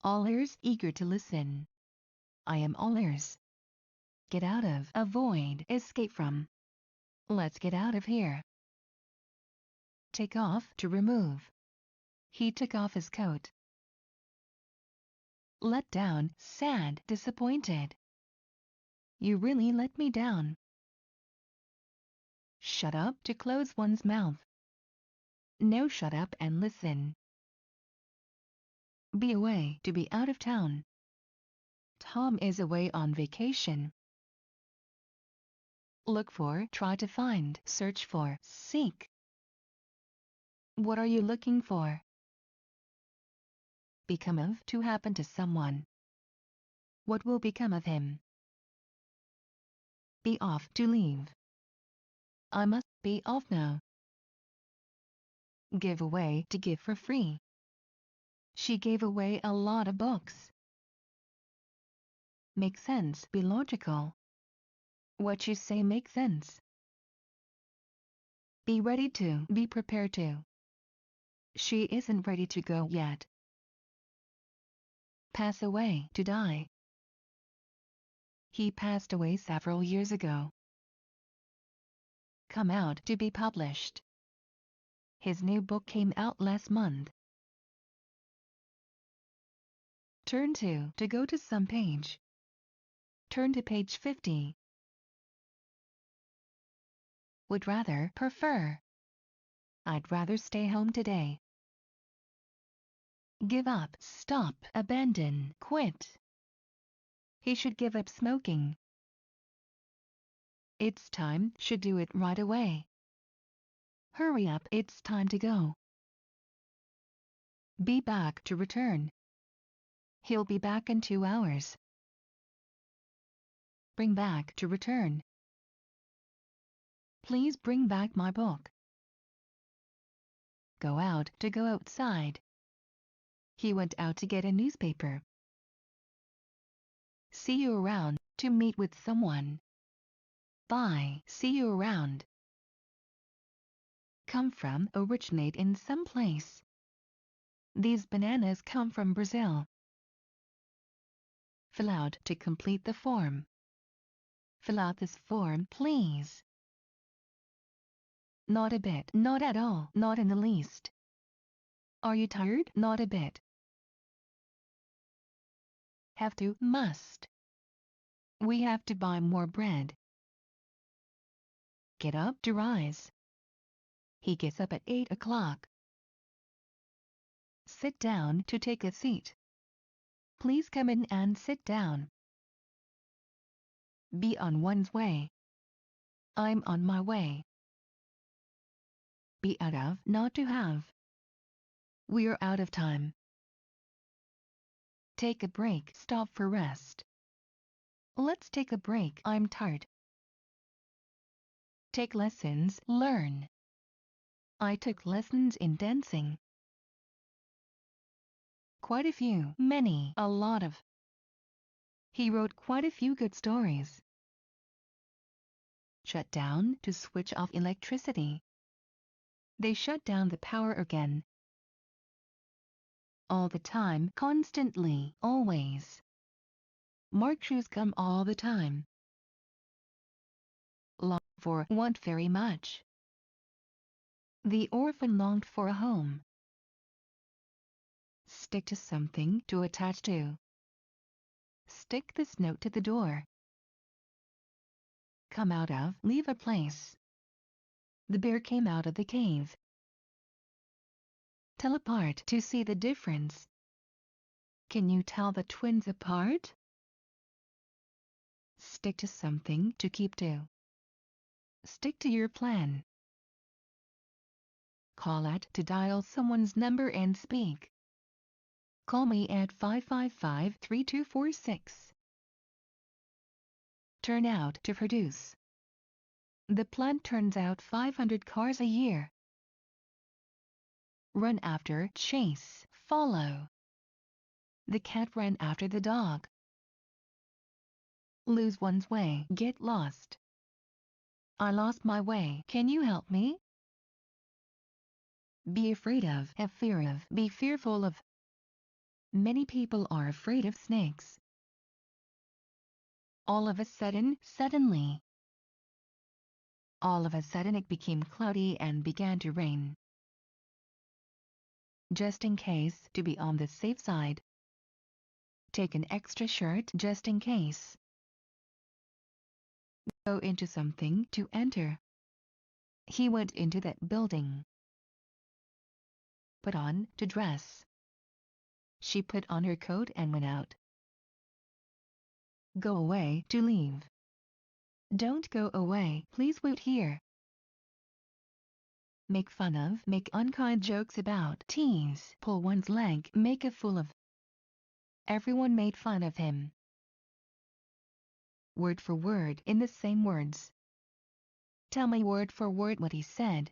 All ears, eager to listen. I am all ears. Get out of, avoid, escape from. Let's get out of here. Take off, to remove. He took off his coat. Let down, sad, disappointed. You really let me down. Shut up, to close one's mouth. No, shut up and listen. Be away, to be out of town. Tom is away on vacation. Look for, try to find, search for, seek. What are you looking for? Become of, to happen to someone. What will become of him? Be off, to leave. I must be off now. Give away, to give for free. She gave away a lot of books. Make sense, be logical. What you say makes sense. Be ready to, be prepared to. She isn't ready to go yet. Pass away, to die. He passed away several years ago. Come out, to be published. His new book came out last month. Turn to go to some page. Turn to page 50. Would rather, prefer. I'd rather stay home today. Give up, stop, abandon, quit. He should give up smoking. It's time, should do it right away. Hurry up, it's time to go. Be back, to return. He'll be back in 2 hours. Bring back, to return. Please bring back my book. Go out, to go outside. He went out to get a newspaper. See you around, to meet with someone. Bye, see you around. Come from, originate in some place. These bananas come from Brazil. Fill out, to complete the form. Fill out this form, please. Not a bit, not at all, not in the least. Are you tired? Not a bit. Have to, must. We have to buy more bread. Get up, to rise. He gets up at 8 o'clock. Sit down, to take a seat. Please come in and sit down. Be on one's way. I'm on my way. Be out of, not to have. We're out of time. Take a break, stop for rest. Let's take a break, I'm tired. Take lessons, learn. I took lessons in dancing. Quite a few, many, a lot of. He wrote quite a few good stories. Shut down, to switch off electricity. They shut down the power again. All the time, constantly, always. Mark shoes come all the time. Long for, want very much. The orphan longed for a home. Stick to something, to attach to. Stick this note to the door. Come out of, leave a place. The bear came out of the cave. Tell apart, to see the difference. Can you tell the twins apart? Stick to something, to keep to. Stick to your plan. Call at, to dial someone's number and speak. Call me at 555-3246. Turn out, to produce. The plant turns out 500 cars a year. Run after, chase, follow. The cat ran after the dog. Lose one's way, get lost. I lost my way, can you help me? Be afraid of, have fear of, be fearful of. Many people are afraid of snakes. All of a sudden, suddenly. All of a sudden it became cloudy and began to rain. Just in case, to be on the safe side. Take an extra shirt just in case. Go into something to enter. He went into that building. Put on to dress. She put on her coat and went out. Go away to leave. Don't go away, please wait here. Make fun of, make unkind jokes about, tease, pull one's leg, make a fool of. Everyone made fun of him. Word for word in the same words. Tell me word for word what he said.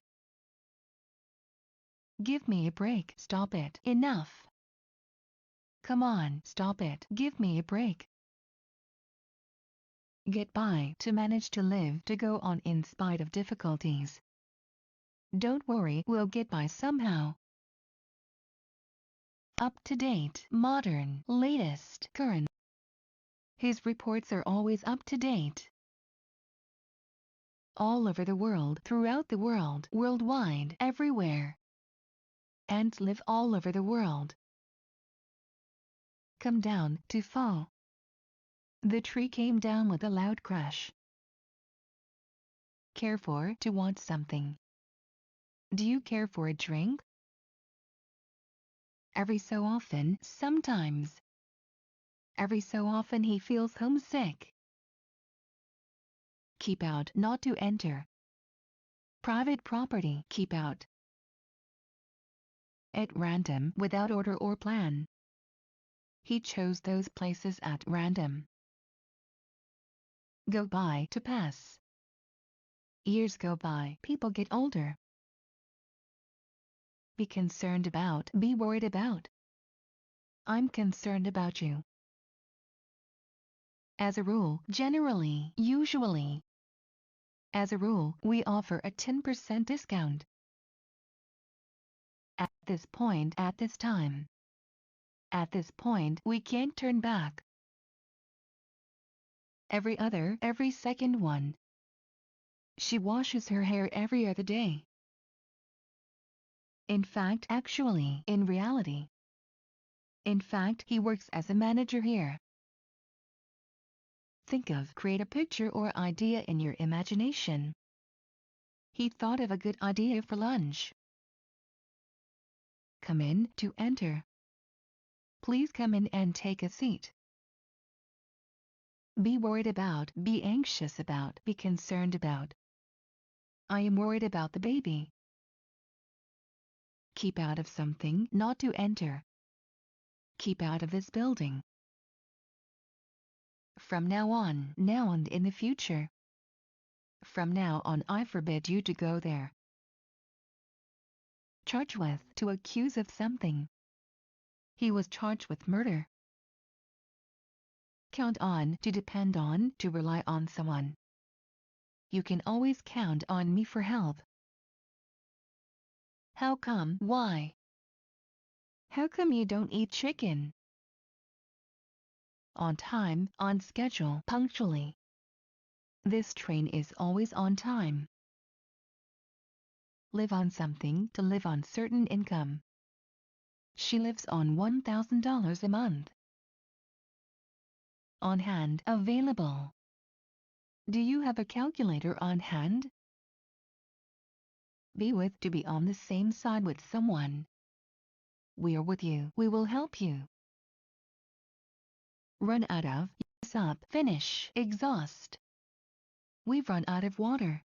Give me a break, stop it, enough. Come on, stop it, give me a break. Get by, to manage to live, to go on in spite of difficulties. Don't worry, we'll get by somehow. Up to date, modern, latest, current. His reports are always up to date. All over the world, throughout the world, worldwide, everywhere. Ants live all over the world. Come down, to fall. The tree came down with a loud crash. Care for, to want something. Do you care for a drink? Every so often, sometimes. Every so often he feels homesick. Keep out, not to enter. Private property, keep out. At random, without order or plan. He chose those places at random. Go by, to pass. Years go by, people get older. Be concerned about, be worried about. I'm concerned about you. As a rule, generally, usually. As a rule, we offer a 10% discount. At this point, at this time. At this point, we can't turn back. Every second one. She washes her hair every other day. In fact, actually, in reality. In fact, he works as a manager here. Think of, create a picture or idea in your imagination. He thought of a good idea for lunch. Come in, to enter. Please come in and take a seat. Be worried about, be anxious about, be concerned about. I am worried about the baby. Keep out of something, not to enter. Keep out of this building. From now on in the future. From now on I forbid you to go there. Charge with, to accuse of something. He was charged with murder. Count on, to depend on, to rely on someone. You can always count on me for help. How come, why? How come you don't eat chicken? On time, on schedule, punctually. This train is always on time. Live on something, to live on certain income. She lives on $1,000 a month. On hand, available. Do you have a calculator on hand? Be with, to be on the same side with someone. We are with you, we will help you. Run out of, use up, finish, exhaust. We've run out of water.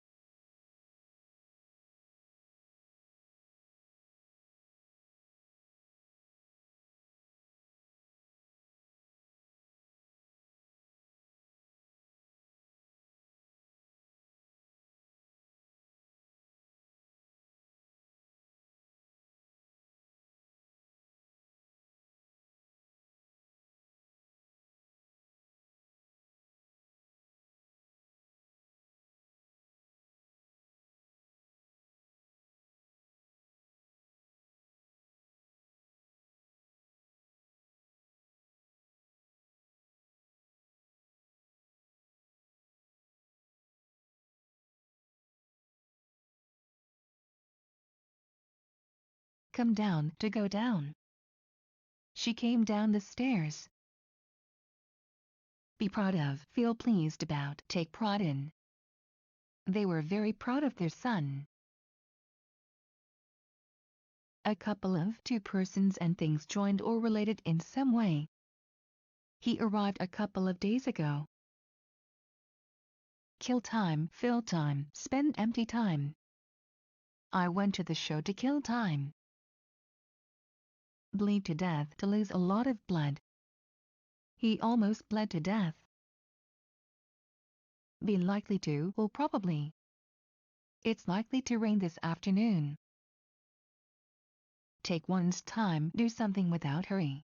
Come down to go down. She came down the stairs. Be proud of, feel pleased about, take pride in. They were very proud of their son. A couple of two persons and things joined or related in some way. He arrived a couple of days ago. Kill time, fill time, spend empty time. I went to the show to kill time. Bleed to death, to lose a lot of blood. He almost bled to death. Be likely to, will probably. It's likely to rain this afternoon. Take one's time, do something without hurry.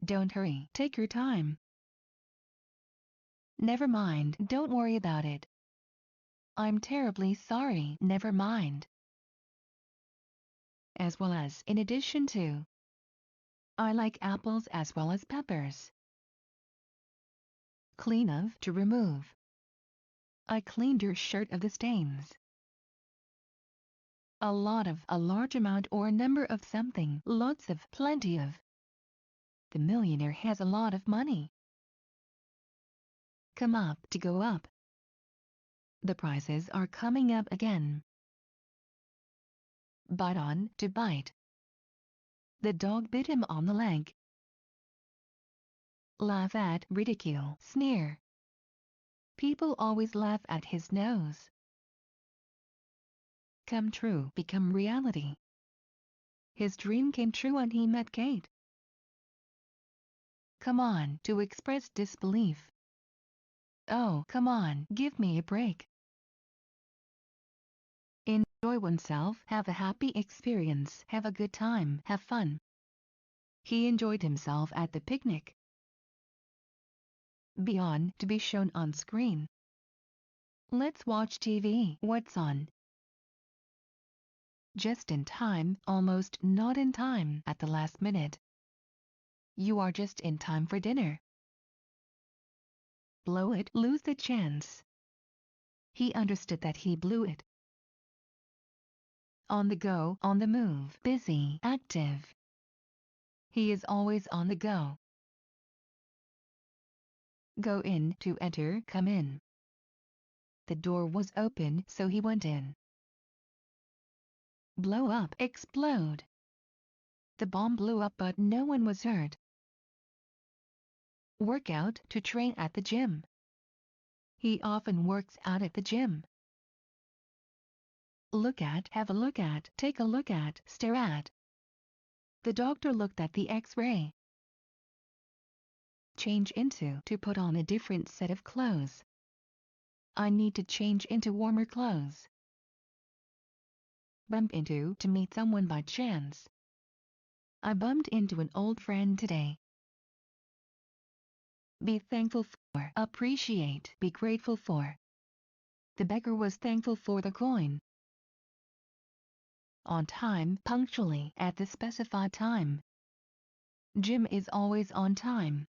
Don't hurry, take your time. Never mind, don't worry about it. I'm terribly sorry, never mind. As well as, in addition to. I like apples as well as peppers. Clean of, to remove. I cleaned your shirt of the stains. A lot of, a large amount or a number of something, lots of, plenty of. The millionaire has a lot of money. Come up, to go up. The prices are coming up again. Bite on, to bite. The dog bit him on the leg. Laugh at, ridicule, sneer. People always laugh at his nose. Come true, become reality. His dream came true when he met Kate. Come on, to express disbelief. Oh, come on, give me a break. Enjoy oneself, have a happy experience, have a good time, have fun. He enjoyed himself at the picnic. Be on, to be shown on screen. Let's watch TV, what's on? Just in time, almost not in time, at the last minute. You are just in time for dinner. Blow it, lose the chance. He understood that he blew it. On the go, on the move, busy, active. He is always on the go. Go in, to enter, come in. The door was open, so he went in. Blow up, explode. The bomb blew up but no one was hurt. Work out, to train at the gym. He often works out at the gym. Look at, have a look at, take a look at, stare at. The doctor looked at the X-ray. Change into, to put on a different set of clothes. I need to change into warmer clothes. Bump into, to meet someone by chance. I bumped into an old friend today. Be thankful for, appreciate, be grateful for. The beggar was thankful for the coin. On time, punctually, at the specified time. Jim is always on time.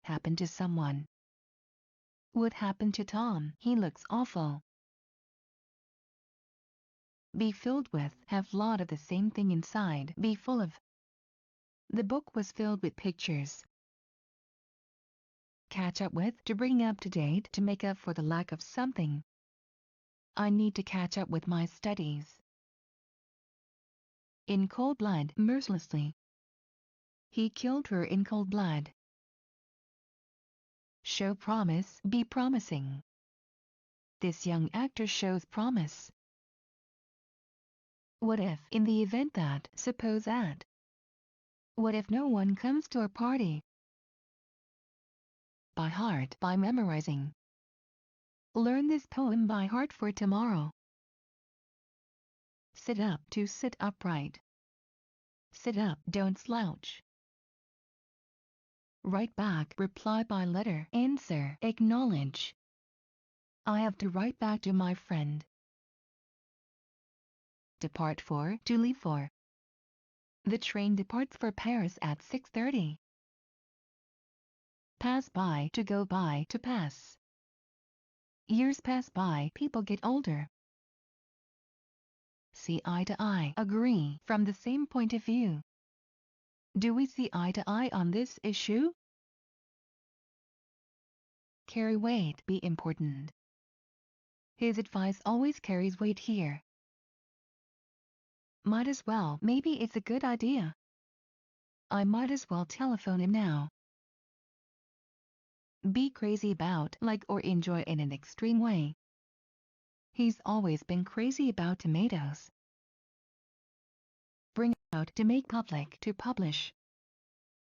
Happened to someone. What happened to Tom? He looks awful. Be filled with, have lot of the same thing inside, be full of. The book was filled with pictures. Catch up with, to bring up to date, to make up for the lack of something. I need to catch up with my studies. In cold blood, mercilessly. He killed her in cold blood. Show promise, be promising. This young actor shows promise. What if, in the event that, suppose that. What if no one comes to our party? By heart, by memorizing. Learn this poem by heart for tomorrow. Sit up, to sit upright. Sit up, don't slouch. Write back, reply by letter, answer, acknowledge. I have to write back to my friend. Depart for, to leave for. The train departs for Paris at 6:30. Pass by, to go by, to pass. Years pass by, people get older. See eye to eye, agree from the same point of view. Do we see eye to eye on this issue? Carry weight, be important. His advice always carries weight here. Might as well, maybe it's a good idea. I might as well telephone him now. Be crazy about, like or enjoy in an extreme way. He's always been crazy about tomatoes. Bring out to make public, to publish.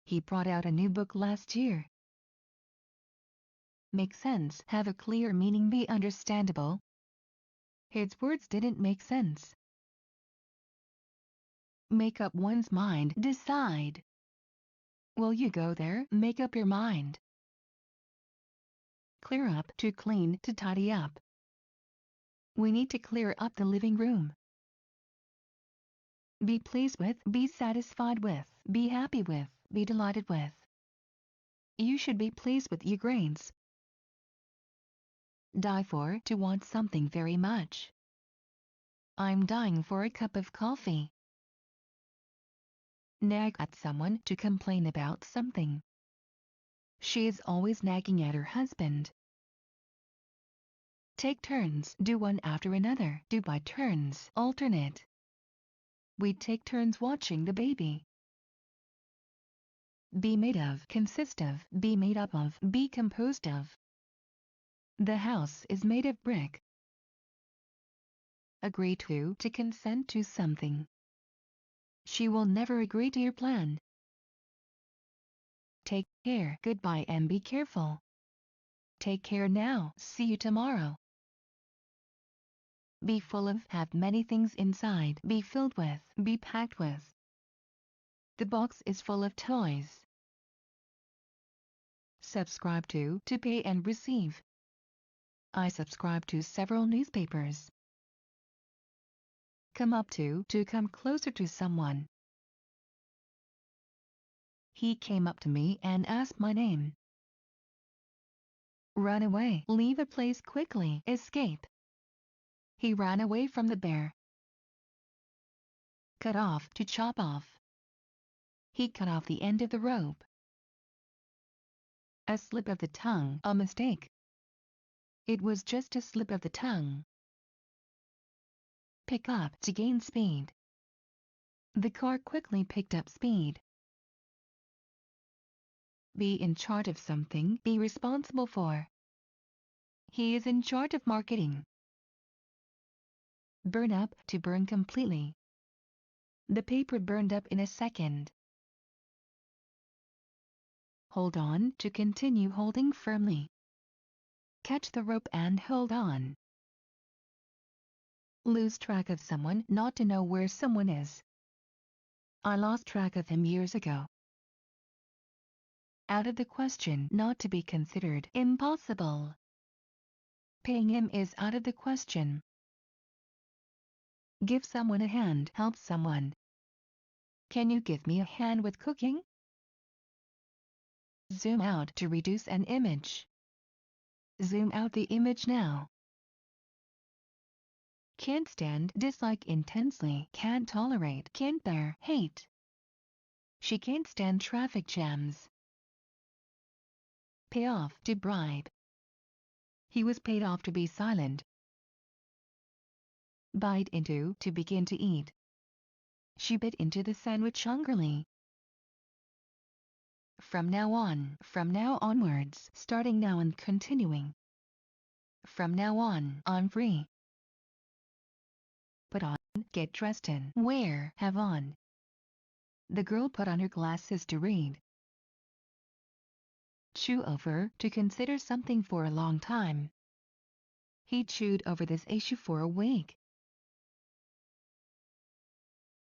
He brought out a new book last year. Make sense, have a clear meaning, be understandable. His words didn't make sense. Make up one's mind, decide. Will you go there? Make up your mind. Clear up, to clean, to tidy up. We need to clear up the living room. Be pleased with, be satisfied with, be happy with, be delighted with. You should be pleased with your grades. Die for, to want something very much. I'm dying for a cup of coffee. Nag at someone, to complain about something. She is always nagging at her husband. Take turns, do one after another, do by turns, alternate. We take turns watching the baby. Be made of, consist of, be made up of, be composed of. The house is made of brick. Agree to consent to something. She will never agree to your plan. Take care, goodbye and be careful. Take care now, see you tomorrow. Be full of, have many things inside, be filled with, be packed with. The box is full of toys. Subscribe to pay and receive. I subscribe to several newspapers. Come up to come closer to someone. He came up to me and asked my name. Run away, leave a place quickly, escape. He ran away from the bear. Cut off, to chop off. He cut off the end of the rope. A slip of the tongue, a mistake. It was just a slip of the tongue. Pick up, to gain speed. The car quickly picked up speed. Be in charge of something, be responsible for. He is in charge of marketing. Burn up, to burn completely. The paper burned up in a second. Hold on, to continue holding firmly. Catch the rope and hold on. Lose track of someone, not to know where someone is. I lost track of him years ago. Out of the question, not to be considered, impossible. Paying him is out of the question. Give someone a hand, help someone. Can you give me a hand with cooking? Zoom out, to reduce an image. Zoom out the image now. Can't stand, dislike intensely, can't tolerate, can't bear, hate. She can't stand traffic jams. Pay off, to bribe. He was paid off to be silent. Bite into, to begin to eat. She bit into the sandwich hungrily. From now onwards, starting now and continuing. From now on, I'm free. Put on, get dressed in, wear, have on. The girl put on her glasses to read. Chew over, to consider something for a long time. He chewed over this issue for a week.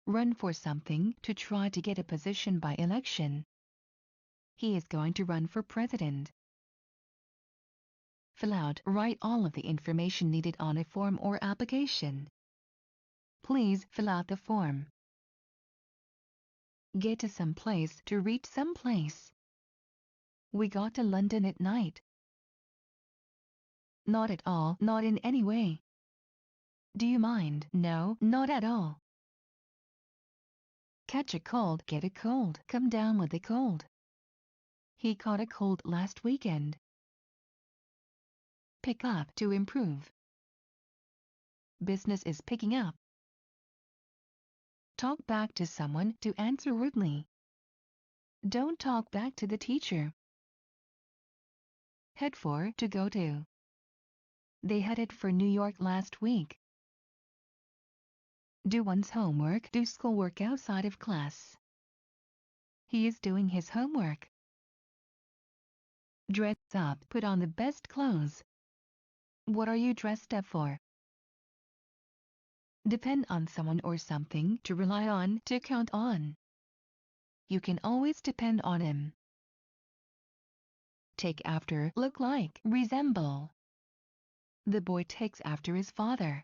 Run for something, to try to get a position by election. He is going to run for president. Fill out, write all of the information needed on a form or application. Please fill out the form. Get to some place, to reach some place. We got to London at night. Not at all, not in any way. Do you mind? No, not at all. Catch a cold, get a cold, come down with a cold. He caught a cold last weekend. Pick up, to improve. Business is picking up. Talk back to someone, to answer rudely. Don't talk back to the teacher. Head for, to go to. They headed for New York last week. Do one's homework, do schoolwork outside of class. He is doing his homework. Dress up, put on the best clothes. What are you dressed up for? Depend on someone or something, to rely on, to count on. You can always depend on him. Take after, look like, resemble. The boy takes after his father.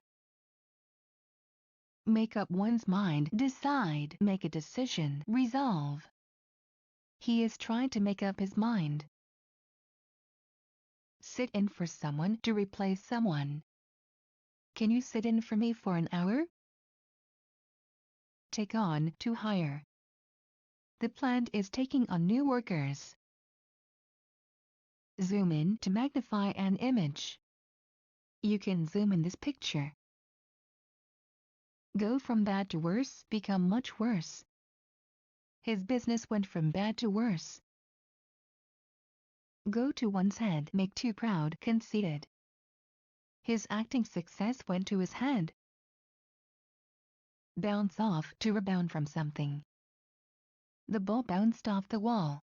Make up one's mind, decide, make a decision, resolve. He is trying to make up his mind. Sit in for someone, to replace someone. Can you sit in for me for an hour? Take on, to hire. The plant is taking on new workers. Zoom in, to magnify an image. You can zoom in this picture. Go from bad to worse, become much worse. His business went from bad to worse. Go to one's head, make too proud, conceited. His acting success went to his head. Bounce off, to rebound from something. The ball bounced off the wall.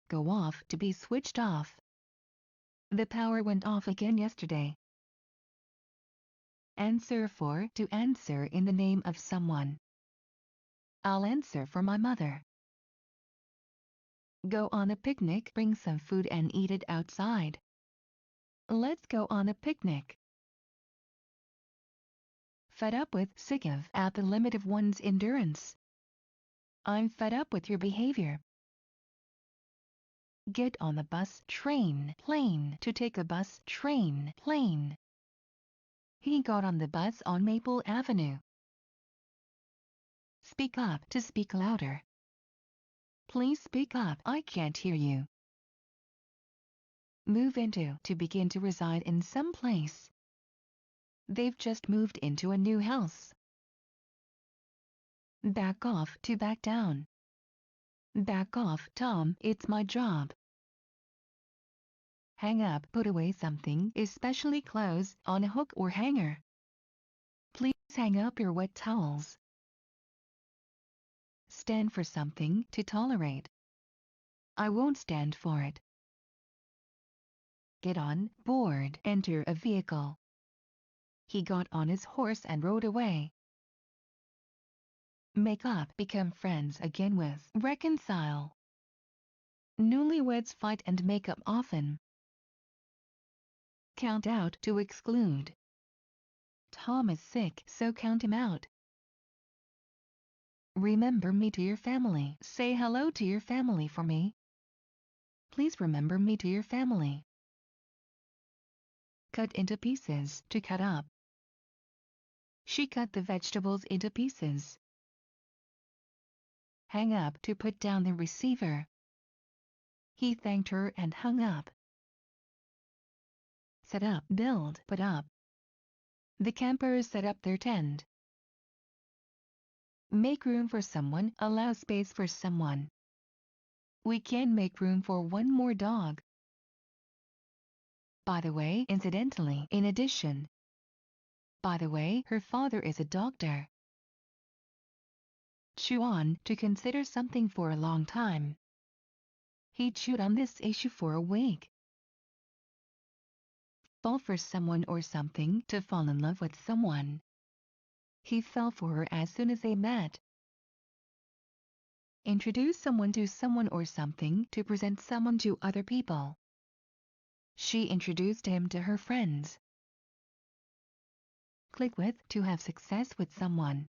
Go off, to be switched off. The power went off again yesterday. Answer for, to answer in the name of someone. I'll answer for my mother. Go on a picnic, bring some food and eat it outside. Let's go on a picnic. Fed up with, sick of, at the limit of one's endurance. I'm fed up with your behavior. Get on the bus, train, plane, to take a bus, train, plane. He got on the bus on Maple Avenue. Speak up, to speak louder. Please speak up, I can't hear you. Move into, to begin to reside in some place. They've just moved into a new house. Back off, to back down. Back off, Tom, it's my job. Hang up, put away something, especially clothes, on a hook or hanger. Please hang up your wet towels. Stand for something, to tolerate. I won't stand for it. Get on, board, enter a vehicle. He got on his horse and rode away. Make up, become friends again with, reconcile. Newlyweds fight and make up often. Count out, to exclude. Tom is sick, so count him out. Remember me to your family. Say hello to your family for me. Please remember me to your family. Cut into pieces, to cut up. She cut the vegetables into pieces. Hang up, to put down the receiver. He thanked her and hung up. Set up, build, put up. The campers set up their tent. Make room for someone, allow space for someone. We can make room for one more dog. By the way, incidentally, in addition. By the way, her father is a doctor. Chew on, to consider something for a long time. He chewed on this issue for a week. Fall for someone or something, to fall in love with someone. He fell for her as soon as they met. Introduce someone to someone or something, to present someone to other people. She introduced him to her friends. Click with, to have success with someone.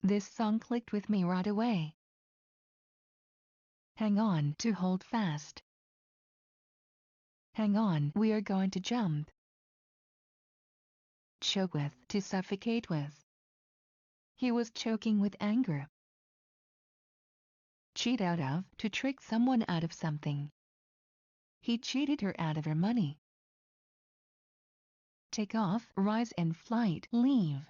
This song clicked with me right away. Hang on, to hold fast. Hang on, we are going to jump. choke with, to suffocate with. He was choking with anger. Cheat out of, to trick someone out of something. He cheated her out of her money. Take off, rise and flight, leave.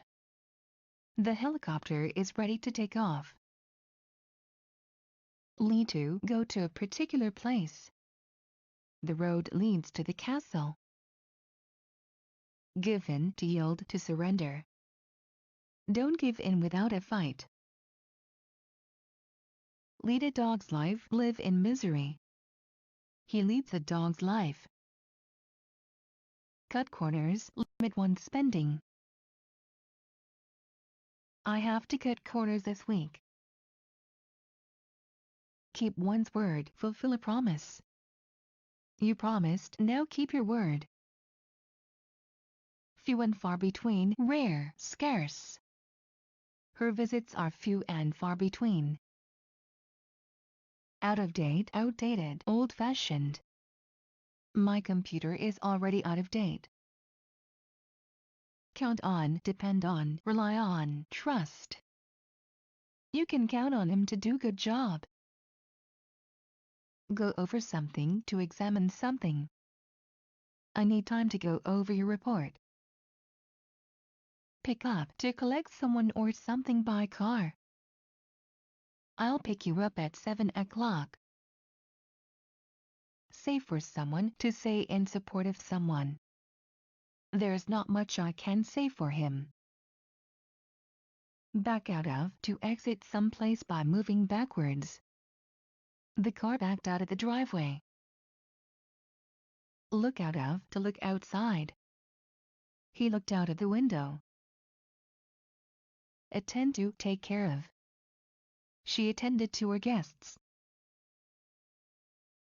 The helicopter is ready to take off. Lead to, go to a particular place. The road leads to the castle. Give in, to yield, to surrender. Don't give in without a fight. Lead a dog's life, live in misery. He leads a dog's life. Cut corners, limit one's spending. I have to cut corners this week. Keep one's word, fulfill a promise. You promised, now keep your word. Few and far between, rare, scarce. Her visits are few and far between. Out of date, outdated, old-fashioned. My computer is already out of date. Count on, depend on, rely on, trust. You can count on him to do good job. Go over something, to examine something. I need time to go over your report. Pick up, to collect someone or something by car. I'll pick you up at 7 o'clock. Say for someone, to say in support of someone. There's not much I can say for him. Back out of, to exit someplace by moving backwards. The car backed out of the driveway. Look out of, to look outside. He looked out of the window. Attend to, take care of. She attended to her guests.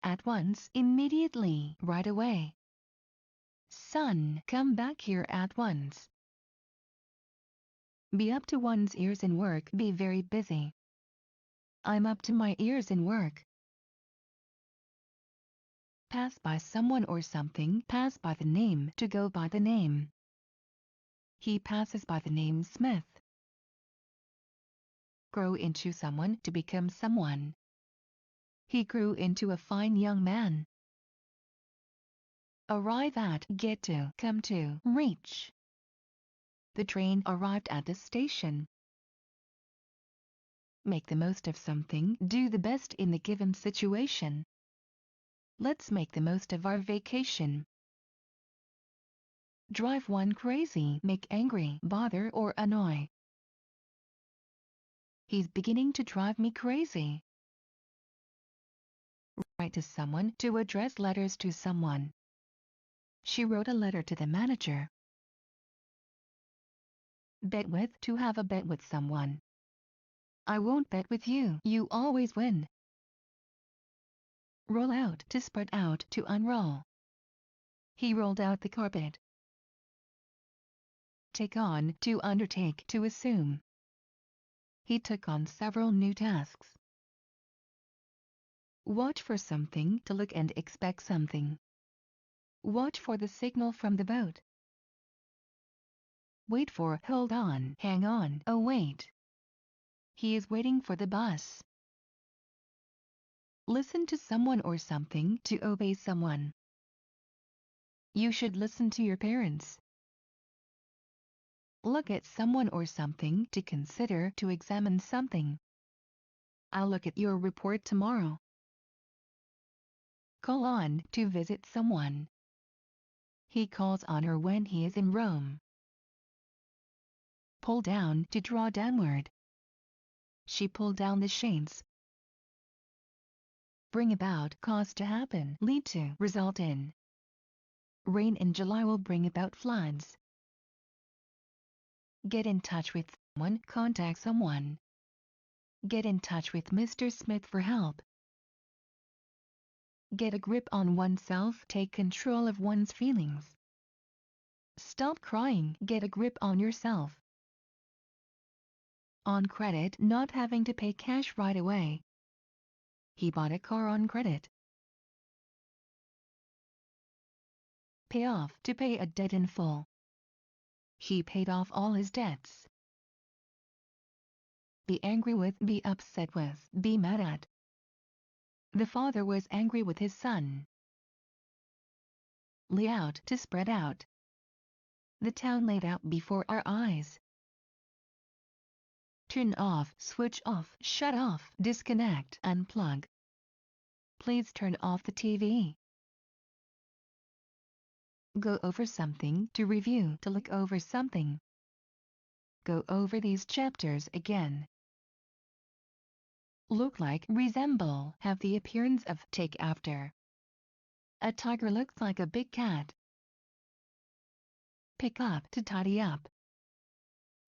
At once, immediately, right away. Son, come back here at once. Be up to one's ears in work, be very busy. I'm up to my ears in work. Pass by someone or something, pass by the name, to go by the name. He passes by the name Smith. Grow into someone, to become someone. He grew into a fine young man. Arrive at, get to, come to, reach. The train arrived at the station. Make the most of something, do the best in the given situation. Let's make the most of our vacation. Drive one crazy, make angry, bother or annoy. He's beginning to drive me crazy. Write to someone, to address letters to someone. She wrote a letter to the manager. Bet with, to have a bet with someone. I won't bet with you, you always win. Roll out, to spread out, to unroll. He rolled out the carpet. Take on, to undertake, to assume. He took on several new tasks. Watch for something, to look and expect something. Watch for the signal from the boat. Wait for, hold on, hang on, await. He is waiting for the bus. Listen to someone or something, to obey someone. You should listen to your parents. Look at someone or something, to consider, to examine something. I'll look at your report tomorrow. Call on, to visit someone. He calls on her when he is in Rome. Pull down, to draw downward. She pulled down the shades. Bring about, cause to happen, lead to, result in. Rain in July will bring about floods. Get in touch with someone, contact someone. Get in touch with Mr. Smith for help. Get a grip on oneself, take control of one's feelings. Stop crying, get a grip on yourself. On credit, not having to pay cash right away. He bought a car on credit. Pay off, to pay a debt in full. He paid off all his debts. Be angry with, be upset with, be mad at. The father was angry with his son. Lay out to spread out. The town laid out before our eyes. Turn off, switch off, shut off, disconnect, unplug. Please turn off the TV. Go over something, to review, to look over something. Go over these chapters again. Look like, resemble, have the appearance of, take after. A tiger looks like a big cat. Pick up, to tidy up.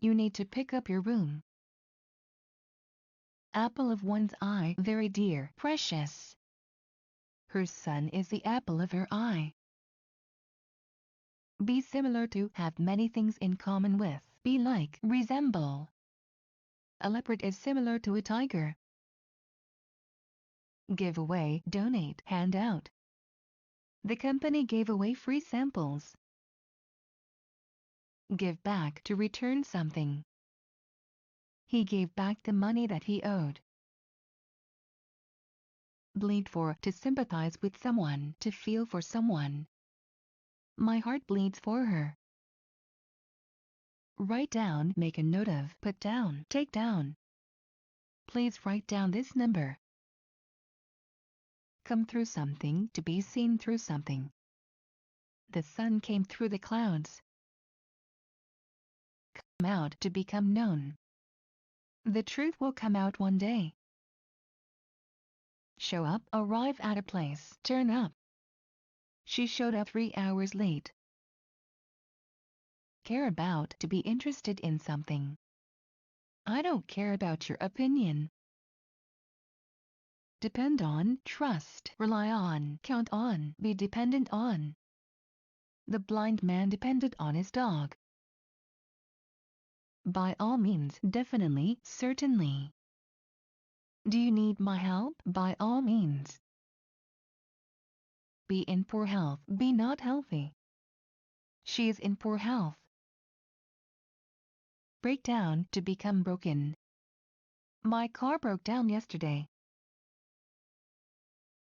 You need to pick up your room. Apple of one's eye, very dear, precious. Her son is the apple of her eye. Be similar to, have many things in common with, be like, resemble. A leopard is similar to a tiger. Give away, donate, hand out. The company gave away free samples. Give back, to return something. He gave back the money that he owed. Bleed for, to sympathize with someone, to feel for someone. My heart bleeds for her. Write down, make a note of, put down, take down. Please write down this number. Come through something, to be seen through something. The sun came through the clouds. Come out, to become known. The truth will come out one day. Show up, arrive at a place, turn up. She showed up 3 hours late. Care about, to be interested in something. I don't care about your opinion. Depend on, trust, rely on, count on, be dependent on. The blind man depended on his dog. By all means, definitely, certainly. Do you need my help? By all means. Be in poor health, be not healthy. She is in poor health. Break down, to become broken. My car broke down yesterday.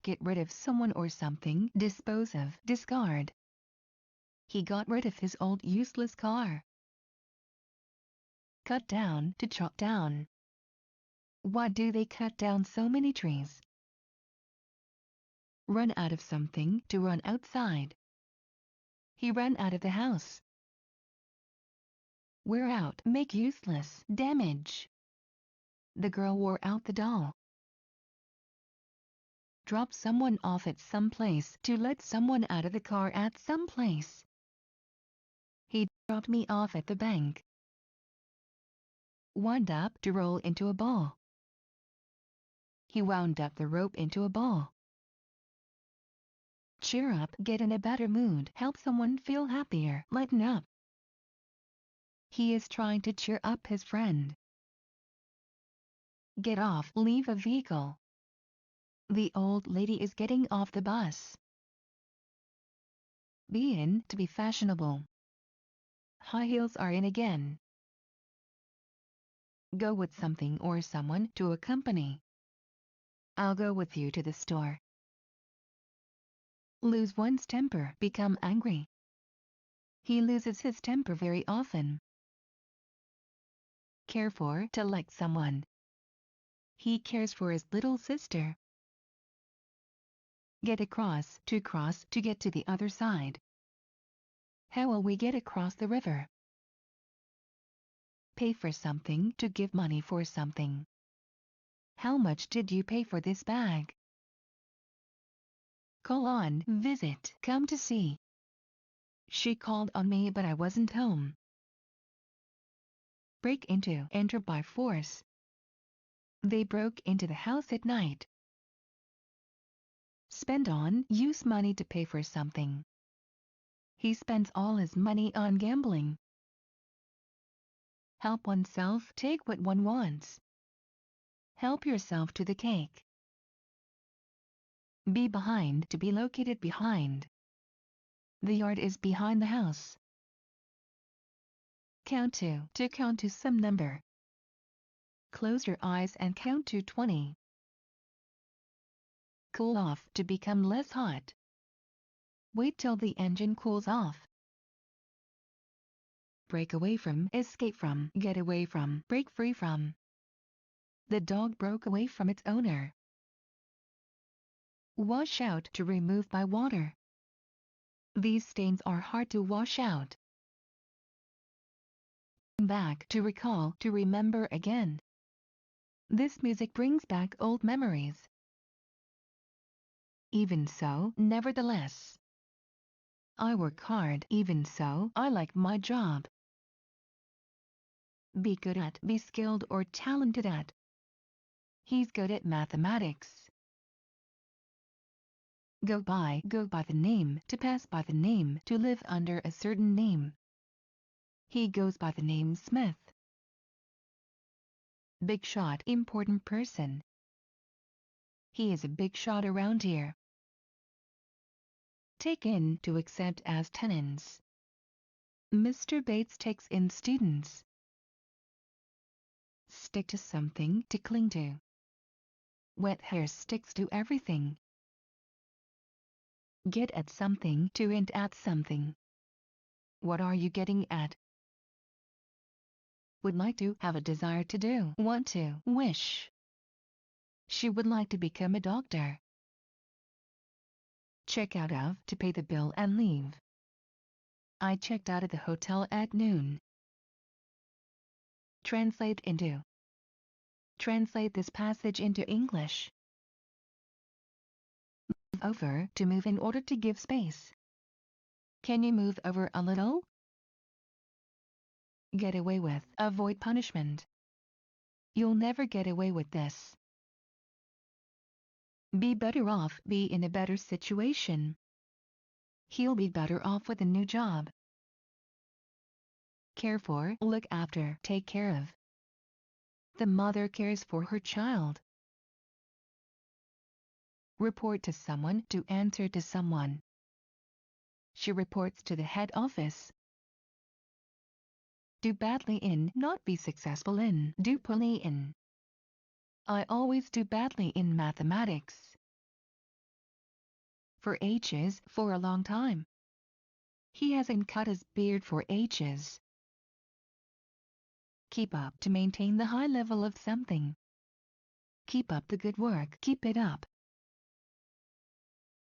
Get rid of someone or something, dispose of, discard. He got rid of his old useless car. Cut down, to chop down. Why do they cut down so many trees? Run out of something, to run outside. He ran out of the house. Wear out, make useless, damage. The girl wore out the doll. Drop someone off at some place, to let someone out of the car at some place. He dropped me off at the bank. Wind up, to roll into a ball. He wound up the rope into a ball. Cheer up, get in a better mood, help someone feel happier, lighten up. He is trying to cheer up his friend. Get off, leave a vehicle. The old lady is getting off the bus. Be in, to be fashionable. High heels are in again. Go with something or someone, to a company. I'll go with you to the store. Lose one's temper, become angry. He loses his temper very often. Care for, to like someone. He cares for his little sister. Get across, to get to the other side. How will we get across the river? Pay for something, to give money for something. How much did you pay for this bag? Call on, visit, come to see. She called on me but I wasn't home. Break into, enter by force. They broke into the house at night. Spend on, use money to pay for something. He spends all his money on gambling. Help oneself, take what one wants. Help yourself to the cake. Be behind, to be located behind. The yard is behind the house. Count to count to some number. Close your eyes and count to 20. Cool off to become less hot. Wait till the engine cools off. Break away from, escape from, get away from, break free from. The dog broke away from its owner. Wash out to remove by water. These stains are hard to wash out. Back to recall, to remember again. This music brings back old memories. Even so, nevertheless. I work hard, even so, I like my job. Be good at, be skilled or talented at. He's good at mathematics. Go by the name, to pass by the name, to live under a certain name. He goes by the name Smith. Big shot, important person. He is a big shot around here. Take in, to accept as tenants. Mr. Bates takes in students. Stick to something, to cling to. Wet hair sticks to everything. Get at something, to hint at something. What are you getting at? Would like to, have a desire to do, want to, wish. She would like to become a doctor. Check out of, to pay the bill and leave. I checked out of the hotel at noon. Translate into. Translate this passage into English. Move over, to move in order to give space. Can you move over a little? Get away with, avoid punishment. You'll never get away with this. Be better off, be in a better situation. He'll be better off with a new job. Care for, look after, take care of. The mother cares for her child. Report to someone, to answer to someone. She reports to the head office. Do badly in, not be successful in, do poorly in. I always do badly in mathematics. For ages, for a long time. He hasn't cut his beard for ages. Keep up, to maintain the high level of something. Keep up the good work, keep it up.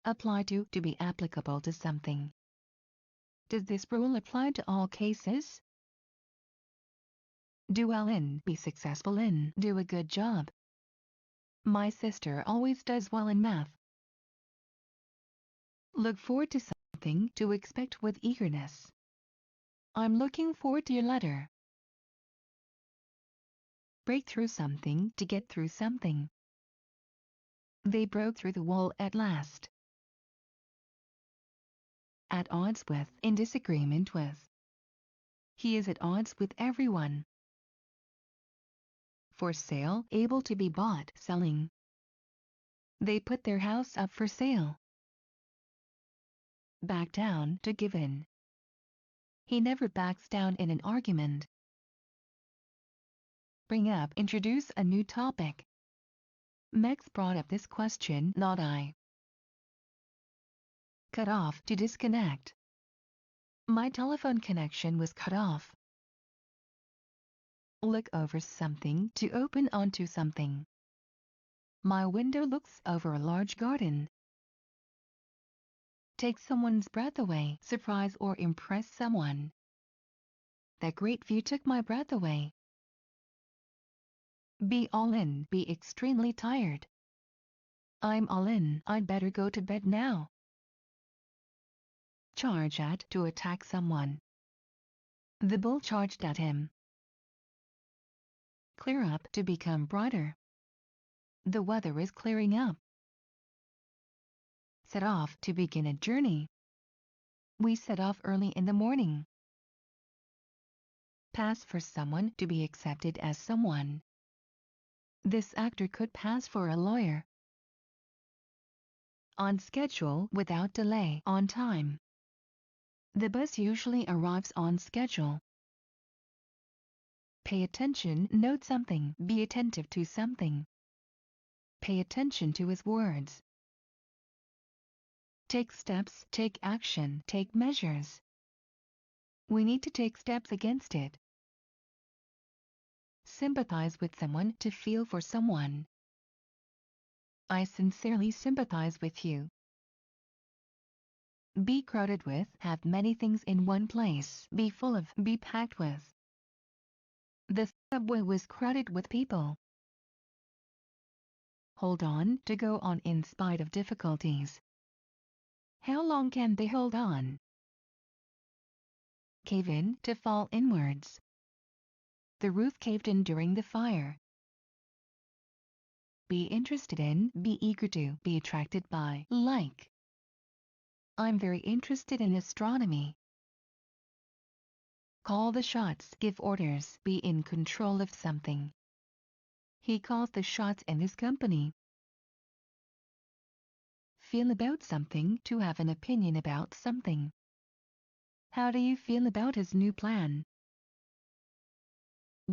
Apply to be applicable to something. Does this rule apply to all cases? Do well in, be successful in, do a good job. My sister always does well in math. Look forward to something, to expect with eagerness. I'm looking forward to your letter. Break through something, to get through something. They broke through the wall at last. At odds with, in disagreement with. He is at odds with everyone. For sale, able to be bought, selling. They put their house up for sale. Back down, to give in. He never backs down in an argument. Bring up, introduce a new topic. Mex brought up this question, not I. Cut off, to disconnect. My telephone connection was cut off. Look over something, to open onto something. My window looks over a large garden. Take someone's breath away, surprise or impress someone. That great view took my breath away. Be all in, be extremely tired. I'm all in, I'd better go to bed now. Charge at, to attack someone. The bull charged at him. Clear up, to become brighter. The weather is clearing up. Set off, to begin a journey. We set off early in the morning. Pass for someone, to be accepted as someone. This actor could pass for a lawyer. On schedule, without delay, on time. The bus usually arrives on schedule. Pay attention, note something, be attentive to something. Pay attention to his words. Take steps, take action, take measures. We need to take steps against it. Sympathize with someone, to feel for someone. I sincerely sympathize with you. Be crowded with, have many things in one place, be full of, be packed with. The subway was crowded with people. Hold on, to go on in spite of difficulties. How long can they hold on? Cave in, to fall inwards. The roof caved in during the fire. Be interested in, be eager to, be attracted by, like. I'm very interested in astronomy. Call the shots, give orders, be in control of something. He calls the shots in his company. Feel about something, to have an opinion about something. How do you feel about his new plan?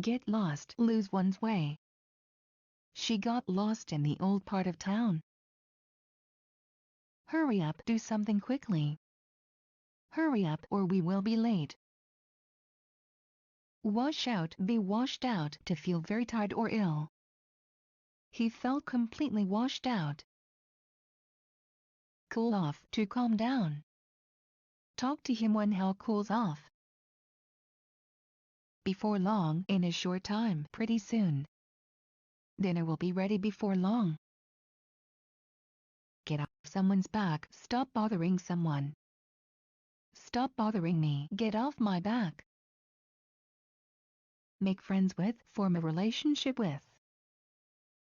Get lost, lose one's way. She got lost in the old part of town. Hurry up, do something quickly. Hurry up or we will be late. Wash out, be washed out, to feel very tired or ill. He felt completely washed out. Cool off, to calm down. Talk to him when he cools off. Before long, in a short time, pretty soon. Dinner will be ready before long. Get off someone's back, stop bothering someone. Stop bothering me, get off my back. Make friends with, form a relationship with.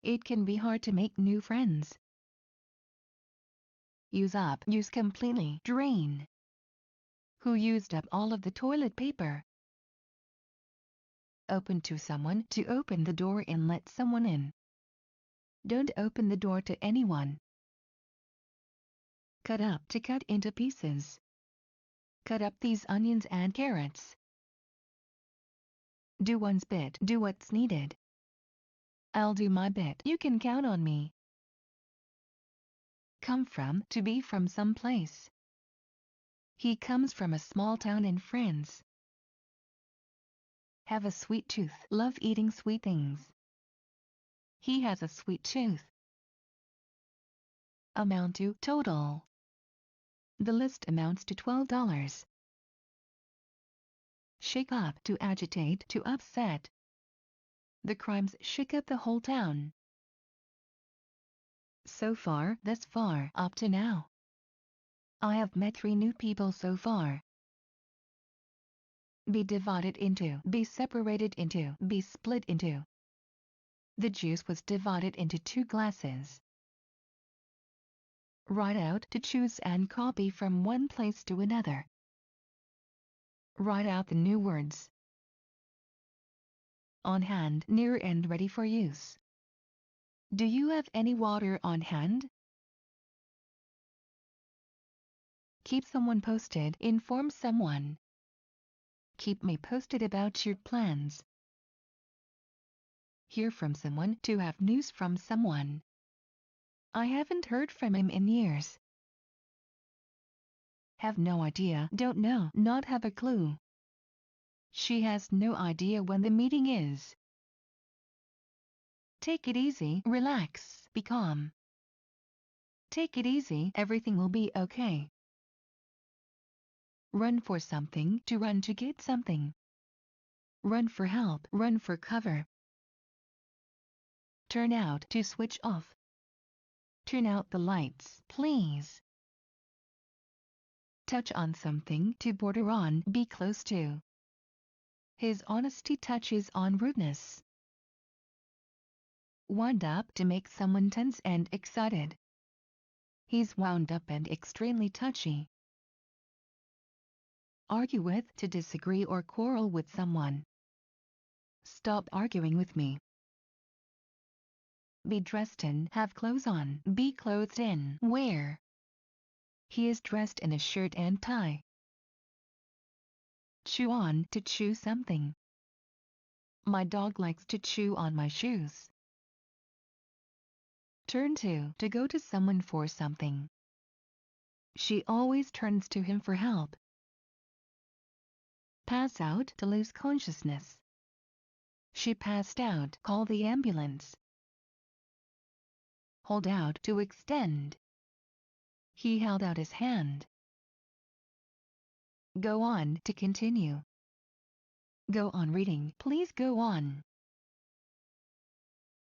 It can be hard to make new friends. Use up, use completely, drain. Who used up all of the toilet paper? Open to someone, to open the door and let someone in. Don't open the door to anyone. Cut up, to cut into pieces. Cut up these onions and carrots. Do one's bit, do what's needed. I'll do my bit, you can count on me. Come from, to be from some place. He comes from a small town in France. Have a sweet tooth, love eating sweet things. He has a sweet tooth. Amount to, total. The list amounts to $12. Shake up, to agitate, to upset. The crimes shake up the whole town. So far, thus far, up to now. I have met 3 new people so far. Be divided into, be separated into, be split into. The juice was divided into 2 glasses. Write out, to choose and copy from one place to another. Write out the new words. On hand, near and ready for use. Do you have any water on hand? Keep someone posted, inform someone. Keep me posted about your plans. Hear from someone, to have news from someone. I haven't heard from him in years. Have no idea, don't know, not have a clue. She has no idea when the meeting is. Take it easy, relax, be calm. Take it easy, everything will be okay. Run for something, to run to get something. Run for help, run for cover. Turn out, to switch off. Turn out the lights, please. Touch on something, to border on, be close to. His honesty touches on rudeness. Wound up, to make someone tense and excited. He's wound up and extremely touchy. Argue with, to disagree or quarrel with someone. Stop arguing with me. Be dressed in, have clothes on, be clothed in, wear. He is dressed in a shirt and tie. Chew on, to chew something. My dog likes to chew on my shoes. Turn to go to someone for something. She always turns to him for help. Pass out to lose consciousness. She passed out. Call the ambulance. Hold out to extend. He held out his hand. Go on to continue. Go on reading. Please go on.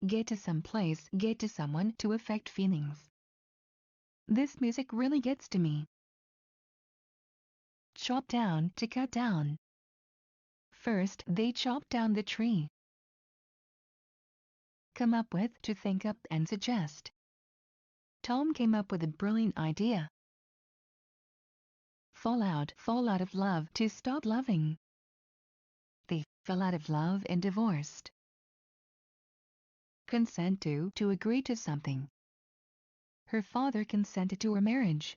Get to some place. Get to someone to affect feelings. This music really gets to me. Chop down to cut down. First they chop down the tree. Come up with to think up and suggest. Tom came up with a brilliant idea. Fall out of love to stop loving. They fell out of love and divorced. Consent to agree to something. Her father consented to her marriage.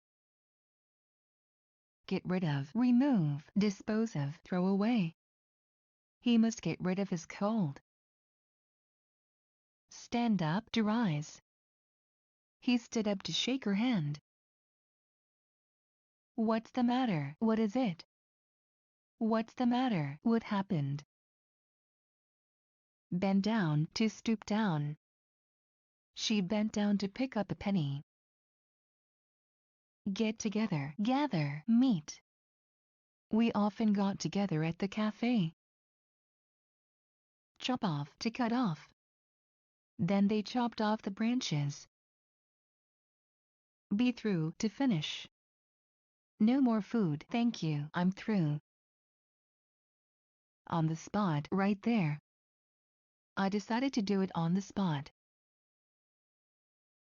Get rid of, remove, dispose of, throw away. He must get rid of his cold. Stand up to rise. He stood up to shake her hand. What's the matter? What is it? What's the matter? What happened? Bend down to stoop down. She bent down to pick up a penny. Get together, gather, meet. We often got together at the cafe. Chop off to cut off. Then they chopped off the branches. Be through to finish. No more food, thank you, I'm through. On the spot, right there. I decided to do it on the spot.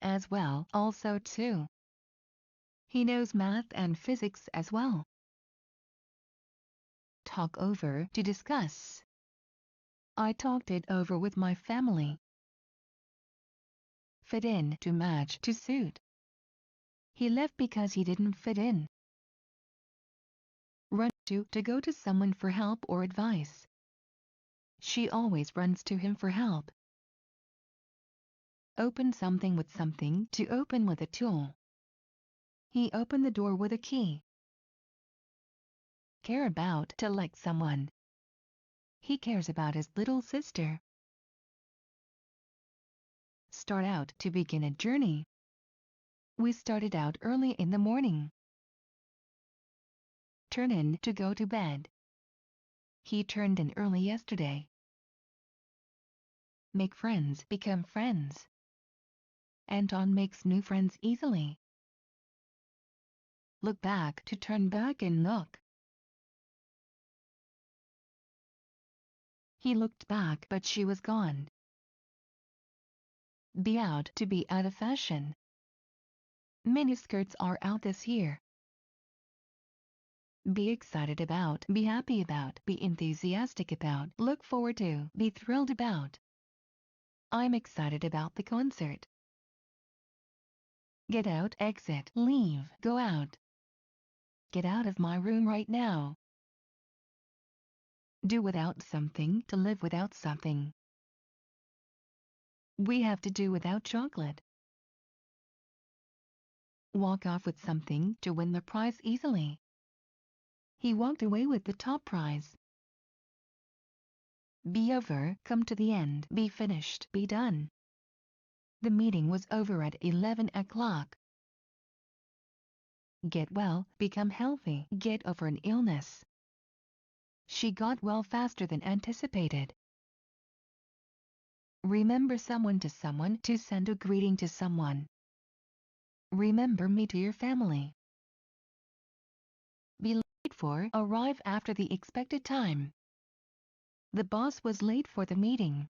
As well, also too. He knows math and physics as well. Talk over to discuss. I talked it over with my family. Fit in to match to suit. He left because he didn't fit in. Run to go to someone for help or advice. She always runs to him for help. Open something with something to open with a tool. He opened the door with a key. Care about to like someone. He cares about his little sister. Start out to begin a journey. We started out early in the morning. Turn in to go to bed. He turned in early yesterday. Make friends, become friends. Anton makes new friends easily. Look back to turn back and look. He looked back but she was gone. Be out to be out of fashion. Miniskirts are out this year. Be excited about, be happy about, be enthusiastic about, look forward to, be thrilled about. I'm excited about the concert. Get out, exit, leave, go out. Get out of my room right now. Do without something to live without something. We have to do without chocolate. Walk off with something to win the prize easily. He walked away with the top prize. Be over, come to the end, be finished, be done. The meeting was over at 11 o'clock. Get well, become healthy, get over an illness. She got well faster than anticipated. Remember someone to send a greeting to someone. Remember me to your family. Be late for, arrive after the expected time. The boss was late for the meeting.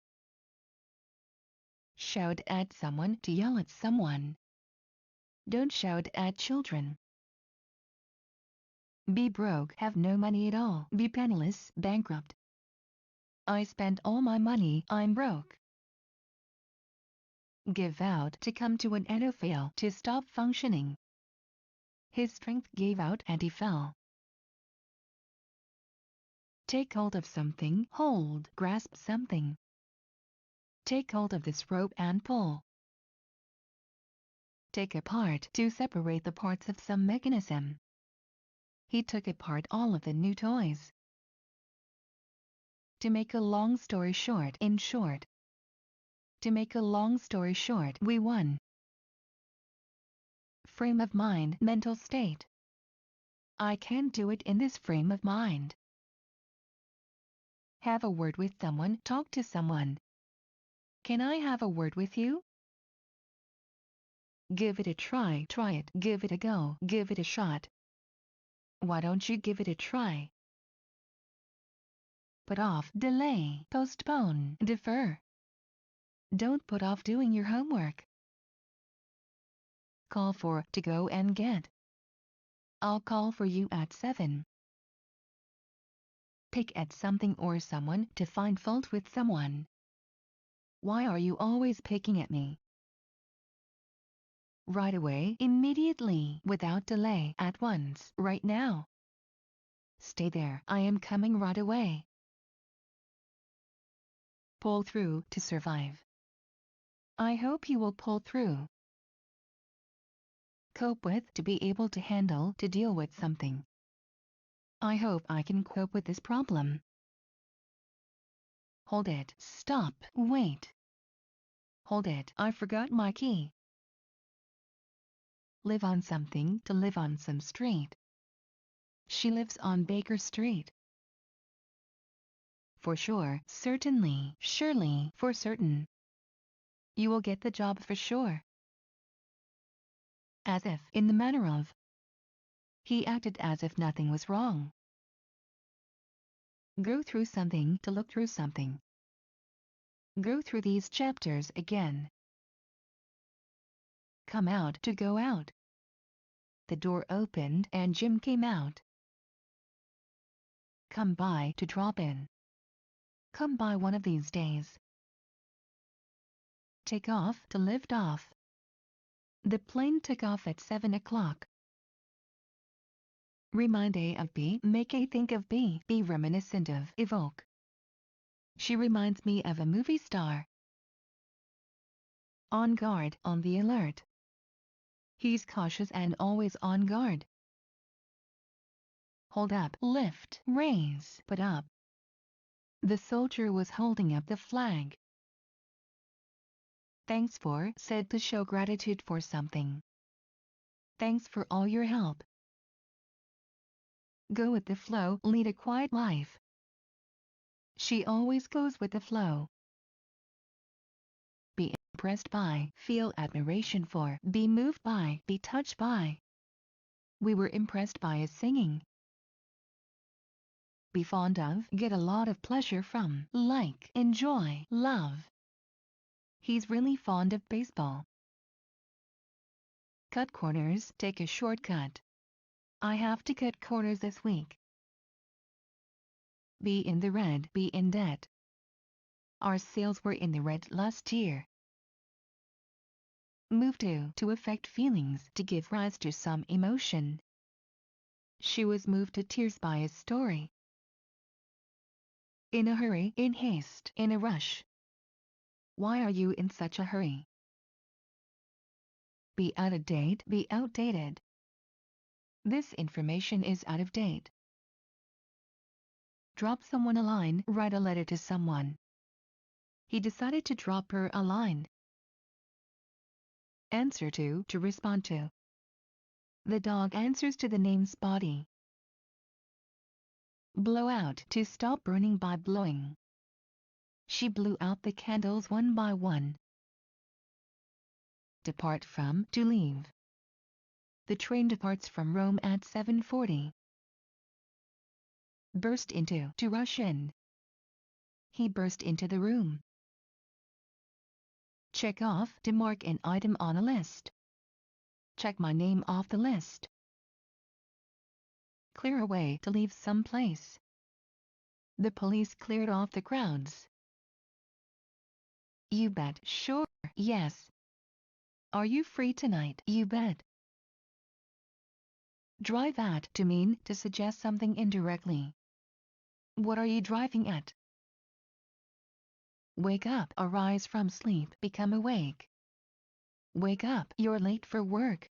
Shout at someone to yell at someone. Don't shout at children. Be broke, have no money at all. Be penniless, bankrupt. I spent all my money, I'm broke. Give out to come to an end or fail to stop functioning. His strength gave out and he fell. Take hold of something, hold, grasp something. Take hold of this rope and pull. Take apart to separate the parts of some mechanism. He took apart all of the new toys. To make a long story short, in short. To make a long story short, we won. Frame of mind, mental state. I can't do it in this frame of mind. Have a word with someone, talk to someone. Can I have a word with you? Give it a try, try it, give it a go, give it a shot. Why don't you give it a try? Put off, delay, postpone, defer. Don't put off doing your homework. Call for, to go and get. I'll call for you at 7. Pick at something or someone to find fault with someone. Why are you always picking at me? Right away, immediately, without delay, at once, right now. Stay there, I am coming right away. Pull through to survive. I hope you will pull through. Cope with, to be able to handle, to deal with something. I hope I can cope with this problem. Hold it, stop, wait. Hold it, I forgot my key. Live on something, to live on some street. She lives on Baker Street. For sure, certainly, surely, for certain. You will get the job for sure. As if, in the manner of. He acted as if nothing was wrong. Go through something to look through something. Go through these chapters again. Come out to go out. The door opened and Jim came out. Come by to drop in. Come by one of these days. Take off to lift off. The plane took off at 7 o'clock. Remind A of B, make A think of B, be reminiscent of, evoke. She reminds me of a movie star. On guard, on the alert. He's cautious and always on guard. Hold up, lift, raise, put up. The soldier was holding up the flag. Thanks for, said to show gratitude for something. Thanks for all your help. Go with the flow, lead a quiet life. She always goes with the flow. Be impressed by, feel admiration for, be moved by, be touched by. We were impressed by his singing. Be fond of, get a lot of pleasure from, like, enjoy, love. He's really fond of baseball. Cut corners, take a shortcut. I have to cut corners this week. Be in the red, be in debt. Our sales were in the red last year. Move to affect feelings, to give rise to some emotion. She was moved to tears by his story. In a hurry, in haste, in a rush. Why are you in such a hurry? Be out of date, be outdated. This information is out of date. Drop someone a line, write a letter to someone. He decided to drop her a line. Answer to respond to. The dog answers to the name Spotty. Blow out, to stop burning by blowing. She blew out the candles one by one. Depart from, to leave. The train departs from Rome at 7:40. Burst into, to rush in. He burst into the room. Check off, to mark an item on a list. Check my name off the list. Clear away, to leave some place. The police cleared off the crowds. You bet, sure, yes. Are you free tonight? You bet. Drive at, to mean, to suggest something indirectly. What are you driving at? Wake up, arise from sleep, become awake. Wake up, you're late for work.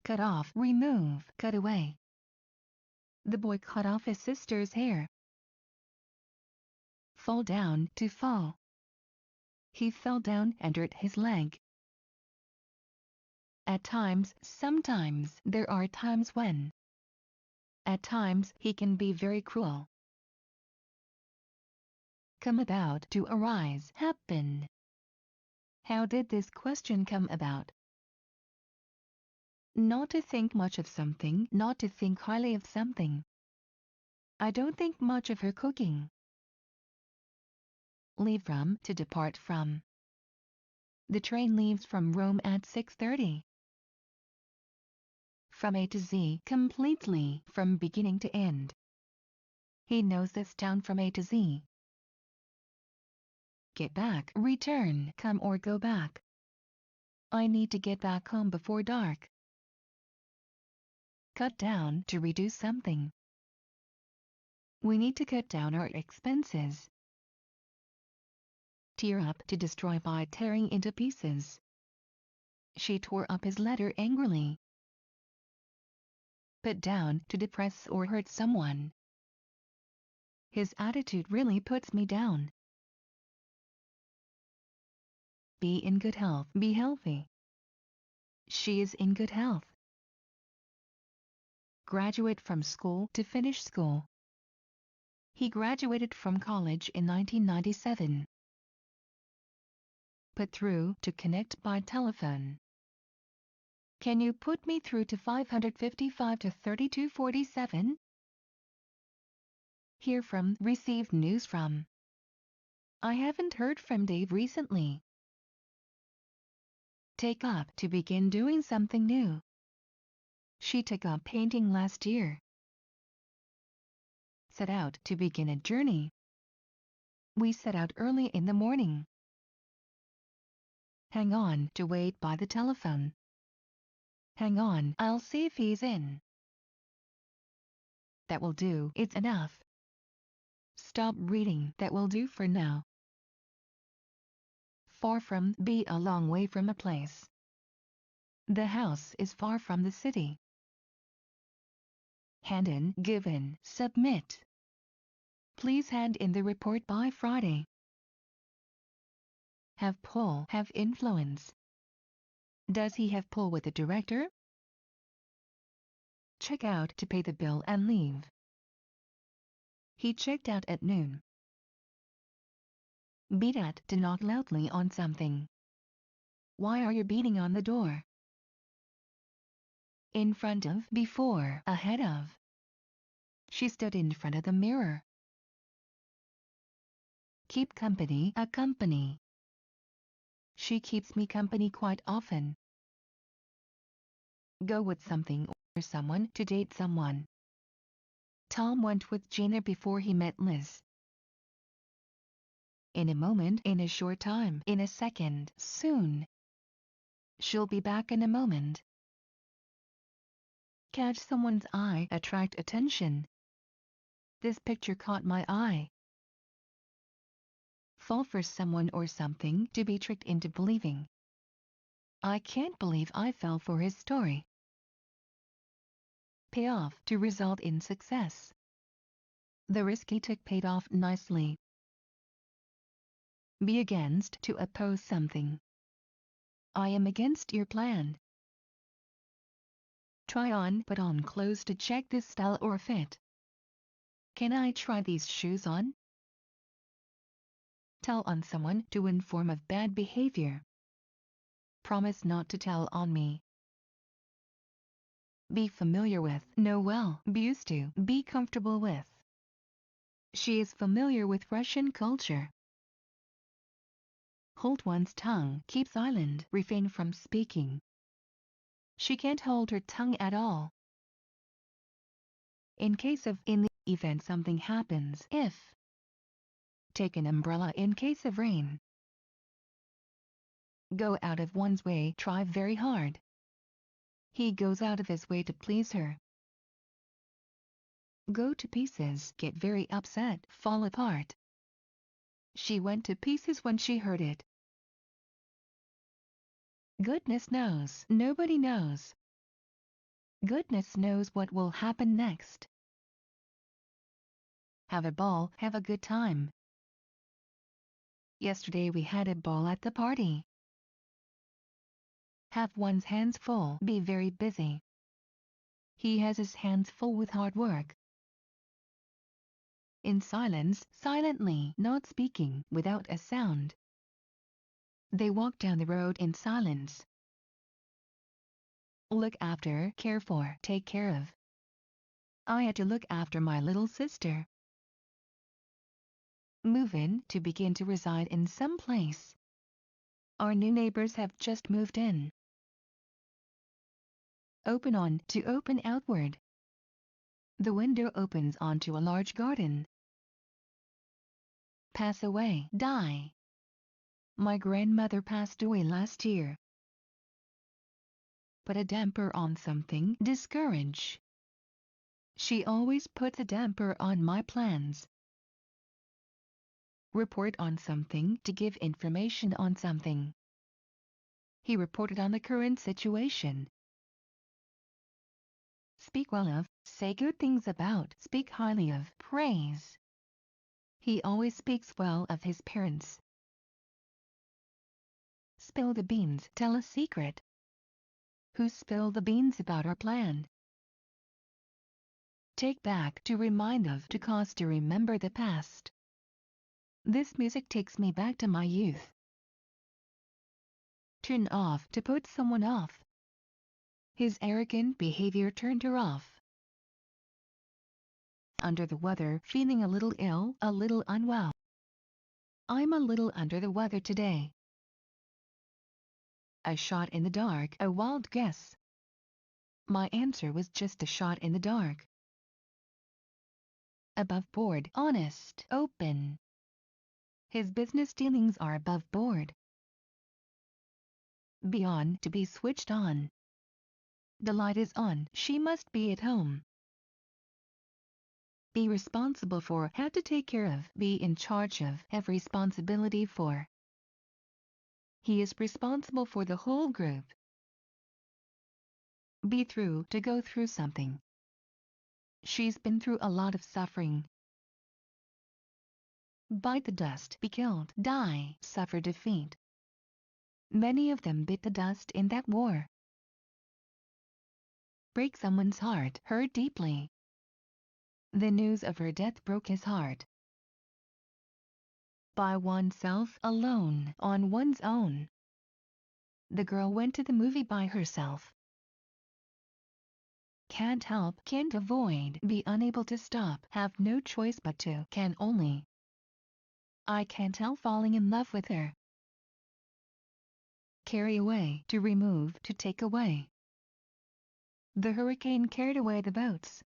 Cut off, remove, cut away. The boy cut off his sister's hair. Fall down, to fall. He fell down and hurt his leg. At times, sometimes, there are times when. At times, he can be very cruel. Come about, to arise, happen. How did this question come about? Not to think much of something, not to think highly of something. I don't think much of her cooking. Leave from, to depart from. The train leaves from Rome at 6:30. From A to Z, completely, from beginning to end. He knows this town from A to Z. Get back, return, come or go back. I need to get back home before dark. Cut down, to reduce something. We need to cut down our expenses. Tear up, to destroy by tearing into pieces. She tore up his letter angrily. Put down, to depress or hurt someone. His attitude really puts me down. Be in good health, be healthy. She is in good health. Graduate from school, to finish school. He graduated from college in 1997. Put through, to connect by telephone. Can you put me through to 555 to 3247? Hear from, receive news from. I haven't heard from Dave recently. Take up, to begin doing something new. She took up painting last year. Set out, to begin a journey. We set out early in the morning. Hang on, to wait by the telephone. Hang on, I'll see if he's in. That will do, it's enough. Stop reading, that will do for now. Far from, be a long way from a place. The house is far from the city. Hand in, give in, submit. Please hand in the report by Friday. Have pull, have influence. Does he have pull with the director? Check out, to pay the bill and leave. He checked out at noon. Beat at, to knock loudly on something. Why are you beating on the door? In front of, before, ahead of. She stood in front of the mirror. Keep company, accompany. She keeps me company quite often. Go with something or someone, to date someone. Tom went with Gina before he met Liz. In a moment, in a short time, in a second, soon. She'll be back in a moment. Catch someone's eye, attract attention. This picture caught my eye. Fall for someone or something, to be tricked into believing. I can't believe I fell for his story. Pay off, to result in success. The risk he took paid off nicely. Be against, to oppose something. I am against your plan. Try on, put on clothes to check this style or fit. Can I try these shoes on? Tell on someone, to inform of bad behavior. Promise not to tell on me. Be familiar with, know well, be used to, be comfortable with. She is familiar with Russian culture. Hold one's tongue, keep silent, refrain from speaking. She can't hold her tongue at all. In the event something happens, if. Take an umbrella in case of rain. Go out of one's way, try very hard. He goes out of his way to please her. go to pieces, get very upset, fall apart. She went to pieces when she heard it. Goodness knows, nobody knows. Goodness knows what will happen next. Have a ball, have a good time. Yesterday we had a ball at the party. Have one's hands full, be very busy. He has his hands full with hard work. In silence, silently, not speaking, without a sound. They walk down the road in silence. Look after, care for, take care of. I had to look after my little sister. Move in, to begin to reside in some place. Our new neighbors have just moved in. Open on, to open outward. The window opens onto a large garden. Pass away, die. My grandmother passed away last year. Put a damper on something, discourage. She always puts a damper on my plans. Report on something, to give information on something. He reported on the current situation. Speak well of, say good things about, speak highly of, praise. He always speaks well of his parents. Spill the beans, tell a secret. Who spilled the beans about our plan? Take back, to remind of, to cause to remember the past. This music takes me back to my youth. Turn off, to put someone off. His arrogant behavior turned her off. Under the weather, feeling a little ill, a little unwell. I'm a little under the weather today. A shot in the dark, a wild guess. My answer was just a shot in the dark. Above board, honest, open. His business dealings are above board. Be on, to be switched on. The light is on, she must be at home. Be responsible for, have to take care of, be in charge of, have responsibility for. He is responsible for the whole group. Be through, to go through something. She's been through a lot of suffering. Bite the dust, be killed, die, suffer defeat. Many of them bit the dust in that war. Break someone's heart, hurt deeply. The news of her death broke his heart. By oneself, alone, on one's own. The girl went to the movie by herself. Can't help, can't avoid, be unable to stop, have no choice but to, can only. I can't help falling in love with her. Carry away, to remove, to take away. The hurricane carried away the boats.